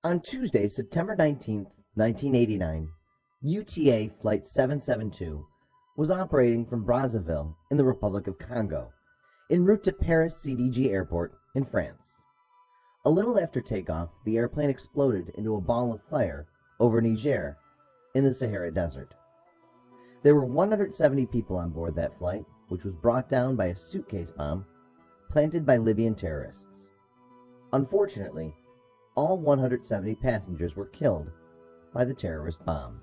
On Tuesday, September 19th, 1989, UTA Flight 772 was operating from Brazzaville in the Republic of Congo, en route to Paris CDG Airport in France. A little after takeoff, the airplane exploded into a ball of fire over Niger in the Sahara Desert. There were 170 people on board that flight, which was brought down by a suitcase bomb planted by Libyan terrorists. Unfortunately, all 170 passengers were killed by the terrorist bomb.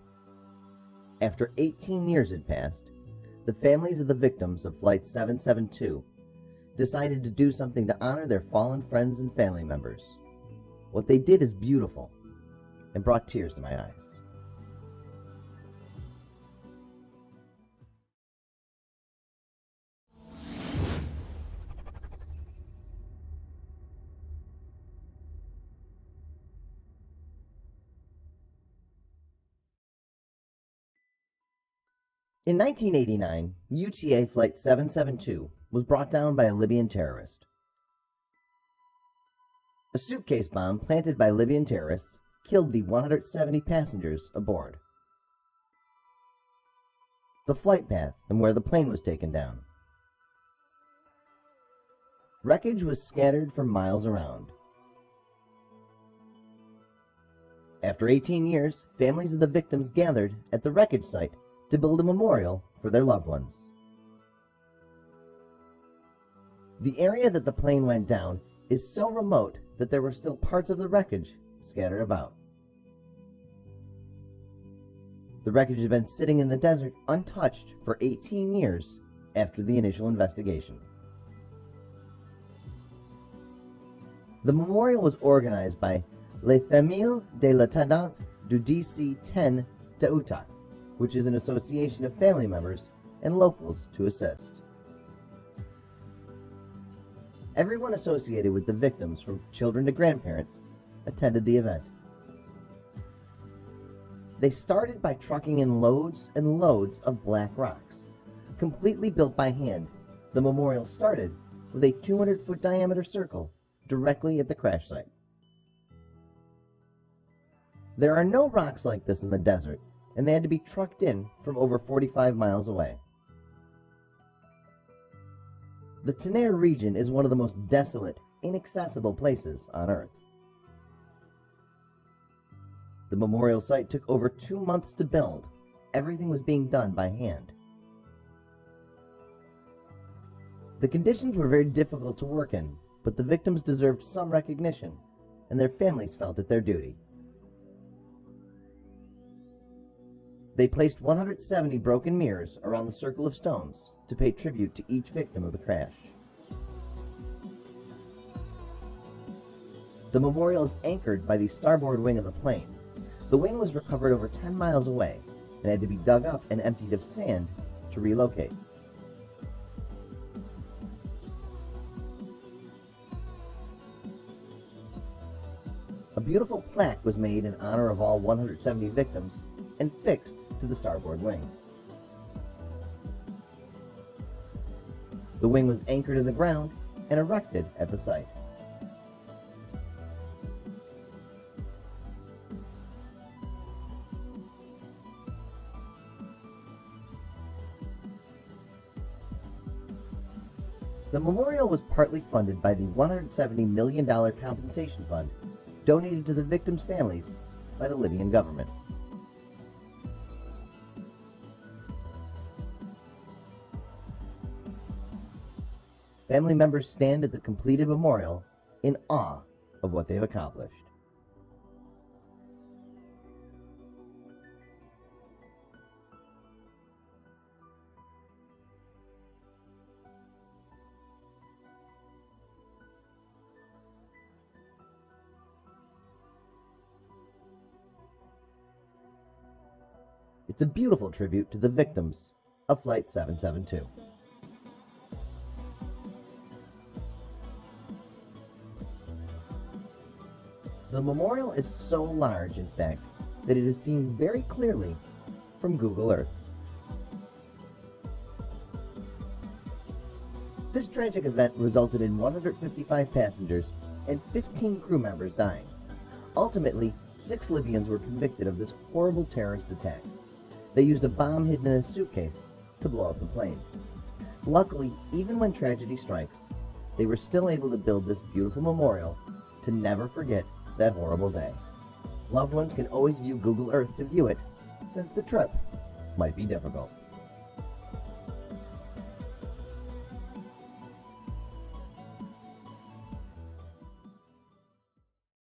After 18 years had passed, the families of the victims of Flight 772 decided to do something to honor their fallen friends and family members. What they did is beautiful and brought tears to my eyes. In 1989, UTA Flight 772 was brought down by a Libyan terrorist. A suitcase bomb planted by Libyan terrorists killed the 170 passengers aboard. The flight path and where the plane was taken down. Wreckage was scattered for miles around. After 18 years, families of the victims gathered at the wreckage site to build a memorial for their loved ones. The area that the plane went down is so remote that there were still parts of the wreckage scattered about. The wreckage had been sitting in the desert untouched for 18 years after the initial investigation. The memorial was organized by Les Familles de l'Intendant du DC-10 Teuta, which is an association of family members and locals to assist. Everyone associated with the victims, from children to grandparents, attended the event. They started by trucking in loads and loads of black rocks. Completely built by hand, the memorial started with a 200-foot diameter circle directly at the crash site. There are no rocks like this in the desert, and they had to be trucked in from over 45 miles away. The Ténère region is one of the most desolate, inaccessible places on Earth. The memorial site took over 2 months to build. Everything was being done by hand. The conditions were very difficult to work in, but the victims deserved some recognition, and their families felt it their duty. They placed 170 broken mirrors around the circle of stones to pay tribute to each victim of the crash. The memorial is anchored by the starboard wing of the plane. The wing was recovered over 10 miles away and had to be dug up and emptied of sand to relocate. A beautiful plaque was made in honor of all 170 victims and fixed to the starboard wing. The wing was anchored in the ground and erected at the site. The memorial was partly funded by the $170 million compensation fund donated to the victims' families by the Libyan government. Family members stand at the completed memorial in awe of what they've accomplished. It's a beautiful tribute to the victims of Flight 772. The memorial is so large, in fact, that it is seen very clearly from Google Earth. This tragic event resulted in 155 passengers and 15 crew members dying. Ultimately, 6 Libyans were convicted of this horrible terrorist attack. They used a bomb hidden in a suitcase to blow up the plane. Luckily, even when tragedy strikes, they were still able to build this beautiful memorial to never forget that horrible day. Loved ones can always view Google Earth to view it, since the trip might be difficult.